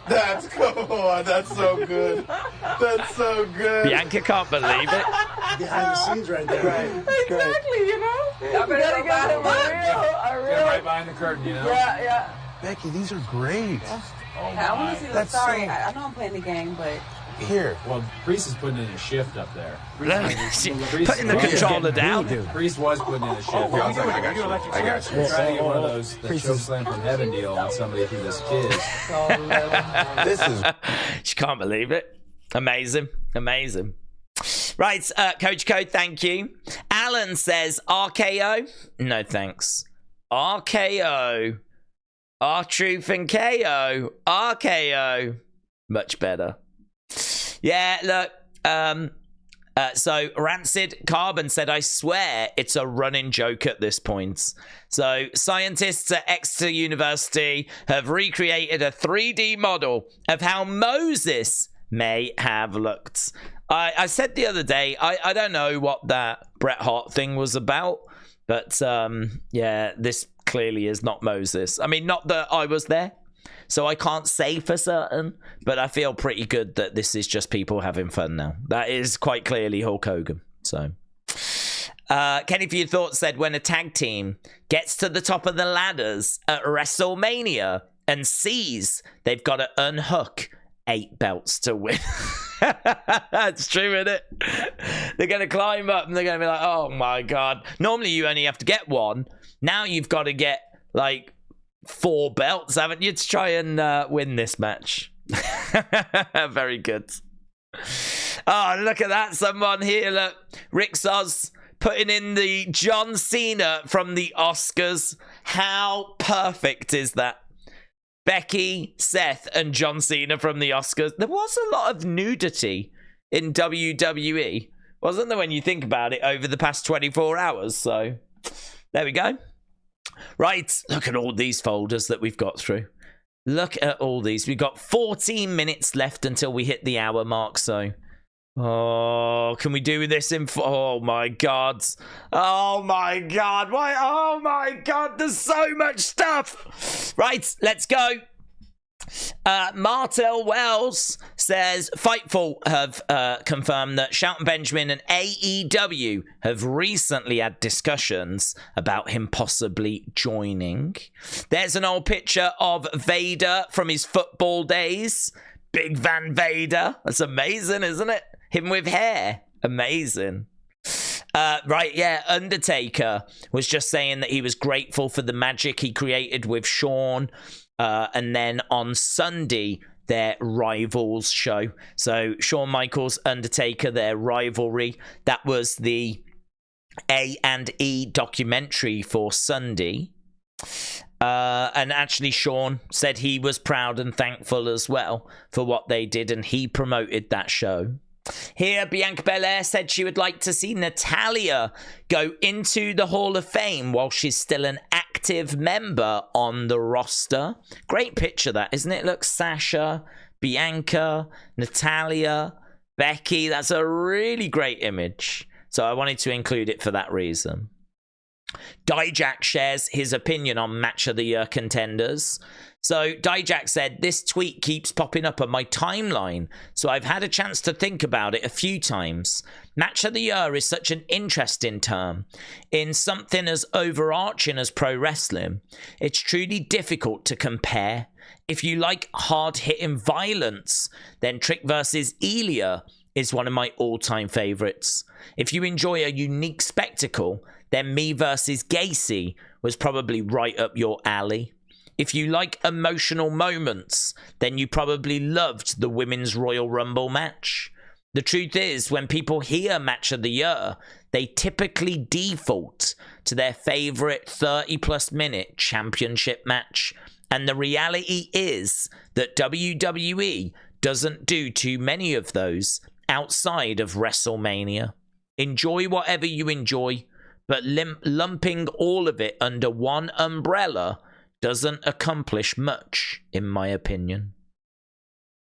[SPEAKER 3] That's cool. That's so good. That's so good.
[SPEAKER 1] Bianca can't believe it.
[SPEAKER 3] Behind the scenes right there. Right.
[SPEAKER 5] Exactly, you know? I'm gonna get him a real.
[SPEAKER 7] Right behind the curtain, you know?
[SPEAKER 5] Yeah.
[SPEAKER 3] Becky, these are great.
[SPEAKER 5] I want to see the
[SPEAKER 3] That's
[SPEAKER 5] sorry.
[SPEAKER 3] so-
[SPEAKER 5] I know I'm playing the game, but
[SPEAKER 3] Here.
[SPEAKER 7] Well, Priest is putting in a shift up there.
[SPEAKER 1] Putting the controller down.
[SPEAKER 7] Priest was putting in a shift.
[SPEAKER 3] Oh,
[SPEAKER 7] I was like,
[SPEAKER 3] I got you. I got you.
[SPEAKER 7] trying to get one of those choke slam from heaven deal on somebody through this kid.
[SPEAKER 5] so little.
[SPEAKER 3] This is
[SPEAKER 1] She can't believe it. Amazing. Right, Coach Code, thank you. Alan says RKO. No thanks. RKO. R-Truth and KO. RKO. Much better. Yeah, look. So Rancid Carbon said, I swear it's a running joke at this point. So scientists at Exeter University have recreated a 3D model of how Moses may have looked. I said the other day, I don't know what that Bret Hart thing was about, but yeah, this clearly is not Moses. I mean, not that I was there, so I can't say for certain, but I feel pretty good that this is just people having fun now. That is quite clearly Hulk Hogan. So, Kenny, for your thoughts, said when a tag team gets to the top of the ladders at WrestleMania and sees they've got to unhook 8 belts to win. That's true, isn't it? They're going to climb up and they're going to be like, oh my God. Normally you only have to get 1. Now you've got to get like 4 belts, haven't you, to try and win this match. Very good. Oh, look at that. Someone here, look. Rick Soz putting in the John Cena from the Oscars. How perfect is that? Becky, Seth, and John Cena from the Oscars. There was a lot of nudity in WWE, wasn't there, when you think about it, over the past 24 hours? So, there we go. Right, look at all these folders that we've got through. Look at all these. We've got 14 minutes left until we hit the hour mark, so... Oh, can we do this in... Oh, my God. Oh, my God. Why? Oh, my God. There's so much stuff. Right, let's go. Martel Wells says Fightful have confirmed that Shelton Benjamin and AEW have recently had discussions about him possibly joining. There's an old picture of Vader from his football days. Big Van Vader. That's amazing, isn't it? Him with hair. Amazing. Right, yeah, Undertaker was just saying that he was grateful for the magic he created with Shawn. And then on Sunday, their Rivals show. So Shawn Michaels, Undertaker, their rivalry. That was the A&E documentary for Sunday. And actually Shawn said he was proud and thankful as well for what they did, and he promoted that show. Here, Bianca Belair said she would like to see Natalya go into the Hall of Fame while she's still an active member on the roster. Great picture that, isn't it? Look, Sasha, Bianca, Natalya, Becky. That's a really great image. So I wanted to include it for that reason. Dijak shares his opinion on Match of the Year contenders. So Dijak said, this tweet keeps popping up on my timeline, so I've had a chance to think about it a few times. Match of the Year is such an interesting term. In something as overarching as pro wrestling, it's truly difficult to compare. If you like hard-hitting violence, then Trick vs. Ilya is one of my all-time favorites. If you enjoy a unique spectacle, then Me vs. Gacy was probably right up your alley. If you like emotional moments, then you probably loved the Women's Royal Rumble match. The truth is, when people hear Match of the Year, they typically default to their favorite 30-plus minute championship match. And the reality is that WWE doesn't do too many of those outside of WrestleMania. Enjoy whatever you enjoy, but lumping all of it under one umbrella doesn't accomplish much, in my opinion.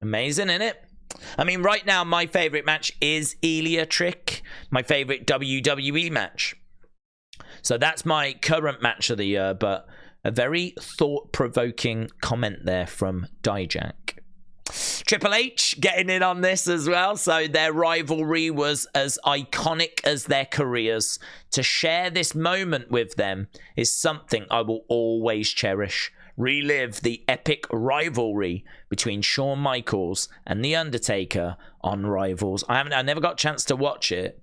[SPEAKER 1] Amazing, isn't it? I mean, right now, my favorite match is Ilya Trick, my favorite WWE match. So that's my current Match of the Year, but a very thought-provoking comment there from Dijak. Triple H getting in on this as well. So their rivalry was as iconic as their careers. To share this moment with them is something I will always cherish. Relive the epic rivalry between Shawn Michaels and The Undertaker on Rivals. I never got a chance to watch it.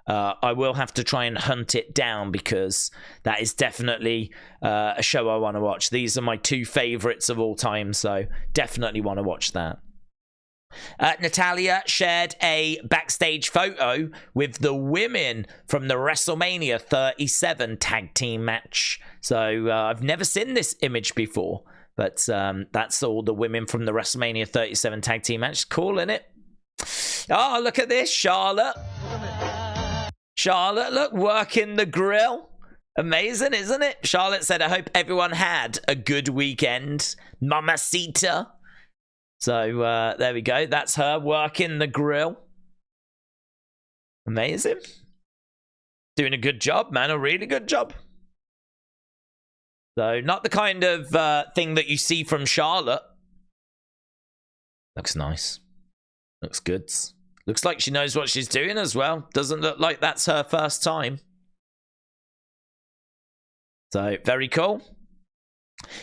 [SPEAKER 1] I will have to try and hunt it down because that is definitely a show I want to watch. These are my two favorites of all time, so definitely want to watch that. Natalia shared a backstage photo with the women from the WrestleMania 37 tag team match. So I've never seen this image before, but that's all the women from the WrestleMania 37 tag team match. Cool, isn't it? Oh, look at this, Charlotte. Charlotte, look, working the grill. Amazing, isn't it? Charlotte said, I hope everyone had a good weekend. Mamacita. So, there we go. That's her working the grill. Amazing. Doing a good job, man. A really good job. So, not the kind of thing that you see from Charlotte. Looks nice. Looks good. Looks like she knows what she's doing as well. Doesn't look like that's her first time. So, very cool.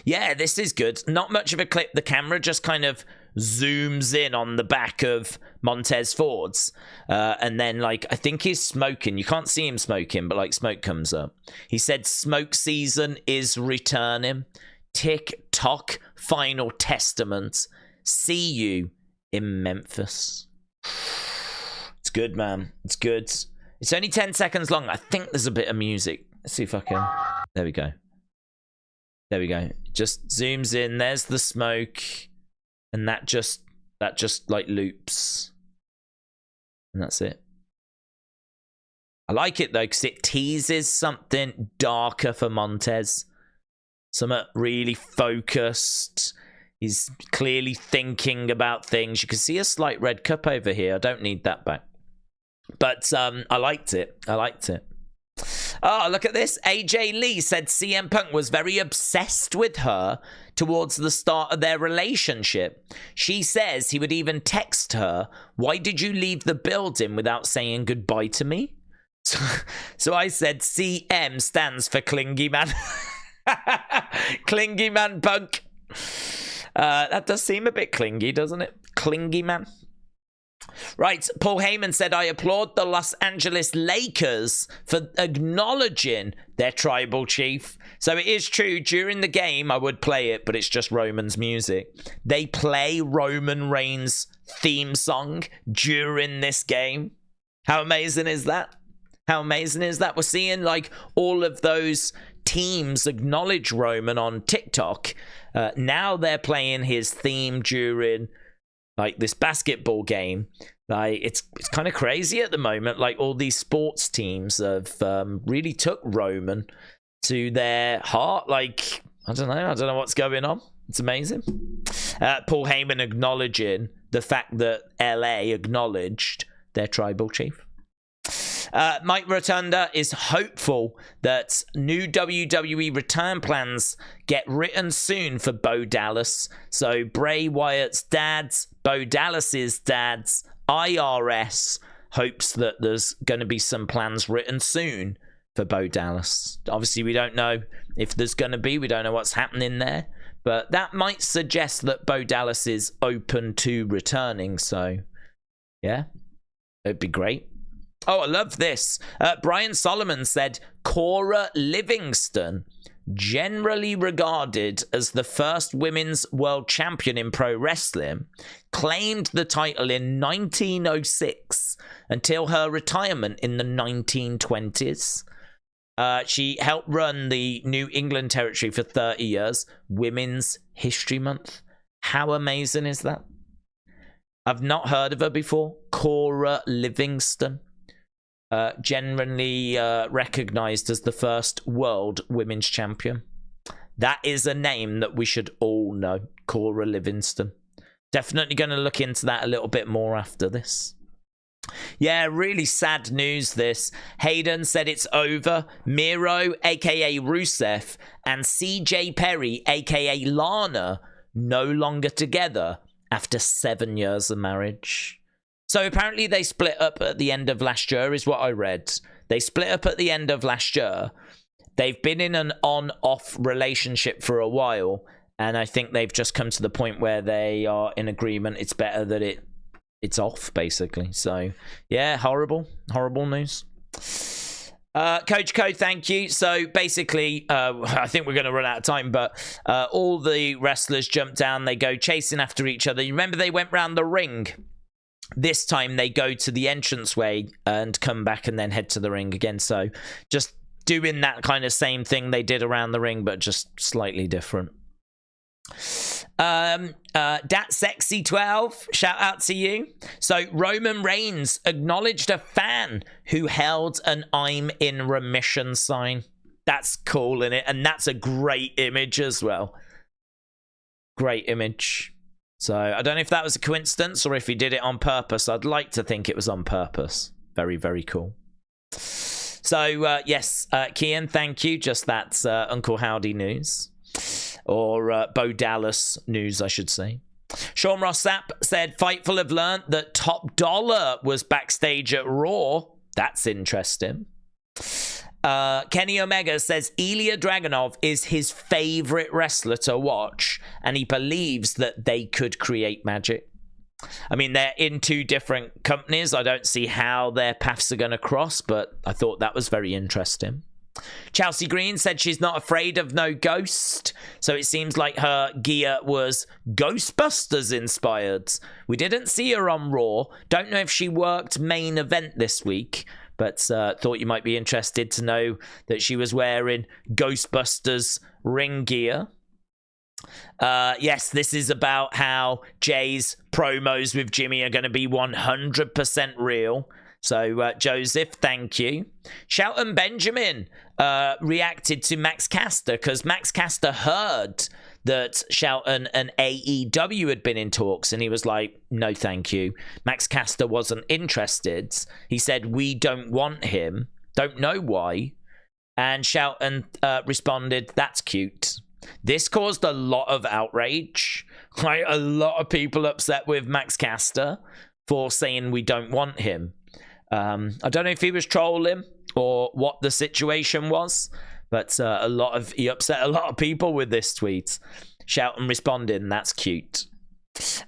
[SPEAKER 1] Yeah, this is good. Not much of a clip. The camera just kind of zooms in on the back of Montez Ford's. And then, like, I think he's smoking. You can't see him smoking, but, like, smoke comes up. He said smoke season is returning. TikTok final testament. See you in Memphis. It's good, man. It's good. It's only 10 seconds long. I think there's a bit of music. Let's see if I can. There we go. There we go. Just zooms in. There's the smoke. And that just like loops. And that's it. I like it though, because it teases something darker for Montez. Something really focused. He's clearly thinking about things. You can see a slight red cup over here. I don't need that back. But I liked it. I liked it. Oh, look at this. AJ Lee said CM Punk was very obsessed with her towards the start of their relationship. She says he would even text her, "Why did you leave the building without saying goodbye to me?" So I said CM stands for Clingy Man. Clingy Man Punk. That does seem a bit clingy, doesn't it? Clingy Man. Right, Paul Heyman said, I applaud the Los Angeles Lakers for acknowledging their tribal chief. So it is true, during the game, I would play it, but it's just Roman's music. They play Roman Reigns' theme song during this game. How amazing is that? How amazing is that? We're seeing, like, all of those teams acknowledge Roman on TikTok. Now they're playing his theme during, like, this basketball game. Like, it's kind of crazy at the moment. Like, all these sports teams have really took Roman to their heart. Like, I don't know what's going on. It's amazing. Paul Heyman acknowledging the fact that LA acknowledged their tribal chief. Mike Rotunda is hopeful that new WWE return plans get written soon for Bo Dallas. So Bray Wyatt's dad's, Bo Dallas's dad's, IRS hopes that there's going to be some plans written soon for Bo Dallas. Obviously, we don't know if there's going to be. We don't know what's happening there. But that might suggest that Bo Dallas is open to returning. So, yeah, it'd be great. Oh, I love this. Brian Solomon said, Cora Livingston, generally regarded as the first women's world champion in pro wrestling, claimed the title in 1906 until her retirement in the 1920s. She helped run the New England territory for 30 years. Women's History Month. How amazing is that? I've not heard of her before. Cora Livingston. Generally recognized as the first world women's champion. That is a name that we should all know. Cora Livingston. Definitely going to look into that a little bit more after this. Yeah, really sad news this. Hayden said it's over. Miro, aka Rusev, and CJ Perry, aka Lana, no longer together after 7 years of marriage. So apparently they split up at the end of last year, is what I read. They split up at the end of last year. They've been in an on-off relationship for a while, and I think they've just come to the point where they are in agreement. It's better that it's off, basically. So, yeah, horrible news. Coach Code, thank you. So basically, I think we're going to run out of time, but all the wrestlers jump down. They go chasing after each other. You remember they went round the ring. This time they go to the entranceway and come back and then head to the ring again. So just doing that kind of same thing they did around the ring, but just slightly different. Dat Sexy 12, shout out to you. So Roman Reigns acknowledged a fan who held an I'm in remission sign. That's cool, innit? And that's a great image as well. Great image. So I don't know if that was a coincidence or if he did it on purpose. I'd like to think it was on purpose. Very, very cool. So yes, Kian, thank you. Just that Uncle Howdy news. Or Bo Dallas news, I should say. Sean Rossap said, Fightful have learned that Top Dollar was backstage at Raw. That's interesting. Kenny Omega says Ilya Dragunov is his favorite wrestler to watch, and he believes that they could create magic. I mean, they're in two different companies. I don't see how their paths are going to cross, but I thought that was very interesting. Chelsea Green said she's not afraid of no ghost, so it seems like her gear was Ghostbusters inspired. We didn't see her on Raw. Don't know if she worked main event this week, but thought you might be interested to know that she was wearing Ghostbusters ring gear. Yes, this is about how Jay's promos with Jimmy are going to be 100% real. So, Joseph, thank you. Shelton Benjamin reacted to Max Caster because Max Caster heard that Shelton and AEW had been in talks, and he was like, no, thank you. Max Caster wasn't interested. He said, we don't want him. Don't know why. And Shelton responded, that's cute. This caused a lot of outrage. Like, a lot of people upset with Max Caster for saying we don't want him. I don't know if he was trolling or what the situation was, but he upset a lot of people with this tweet. Shelton responding, that's cute.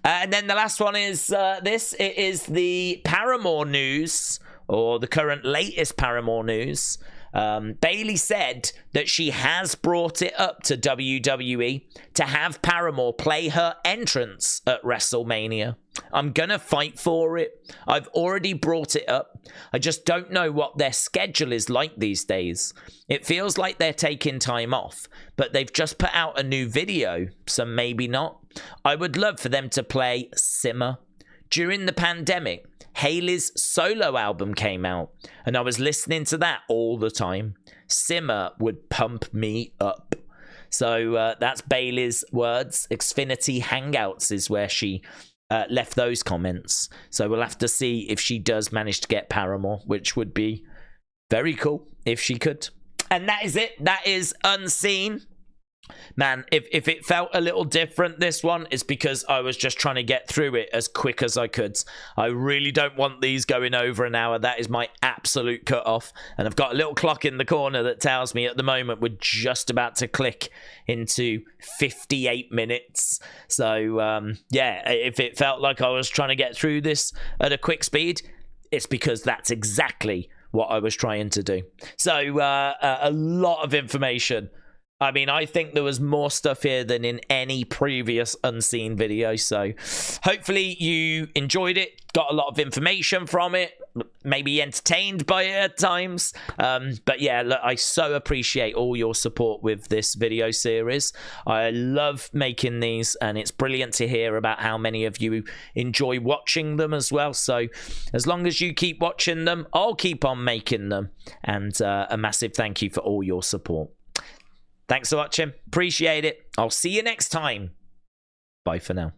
[SPEAKER 1] And then the last one is this. It is the Paramore news, or the current latest Paramore news. Bayley said that she has brought it up to WWE to have Paramore play her entrance at WrestleMania. I'm gonna fight for it. I've already brought it up. I just don't know what their schedule is like these days. It feels like they're taking time off, but they've just put out a new video, so maybe not. I would love for them to play Simmer. During the pandemic, Hayley's solo album came out, and I was listening to that all the time. Simmer would pump me up. So that's Bayley's words. Xfinity Hangouts is where she left those comments. So we'll have to see if she does manage to get Paramore, which would be very cool if she could. And that is it. That is Unseen. Man, if it felt a little different, this one, it's because I was just trying to get through it as quick as I could. I really don't want these going over an hour. That is my absolute cutoff. And I've got a little clock in the corner that tells me at the moment we're just about to click into 58 minutes. So, yeah, if it felt like I was trying to get through this at a quick speed, it's because that's exactly what I was trying to do. So, a lot of information. I mean, I think there was more stuff here than in any previous Unseen video. So hopefully you enjoyed it, got a lot of information from it, maybe entertained by it at times. But yeah, look, I so appreciate all your support with this video series. I love making these, and it's brilliant to hear about how many of you enjoy watching them as well. So as long as you keep watching them, I'll keep on making them. And a massive thank you for all your support. Thanks for watching. Appreciate it. I'll see you next time. Bye for now.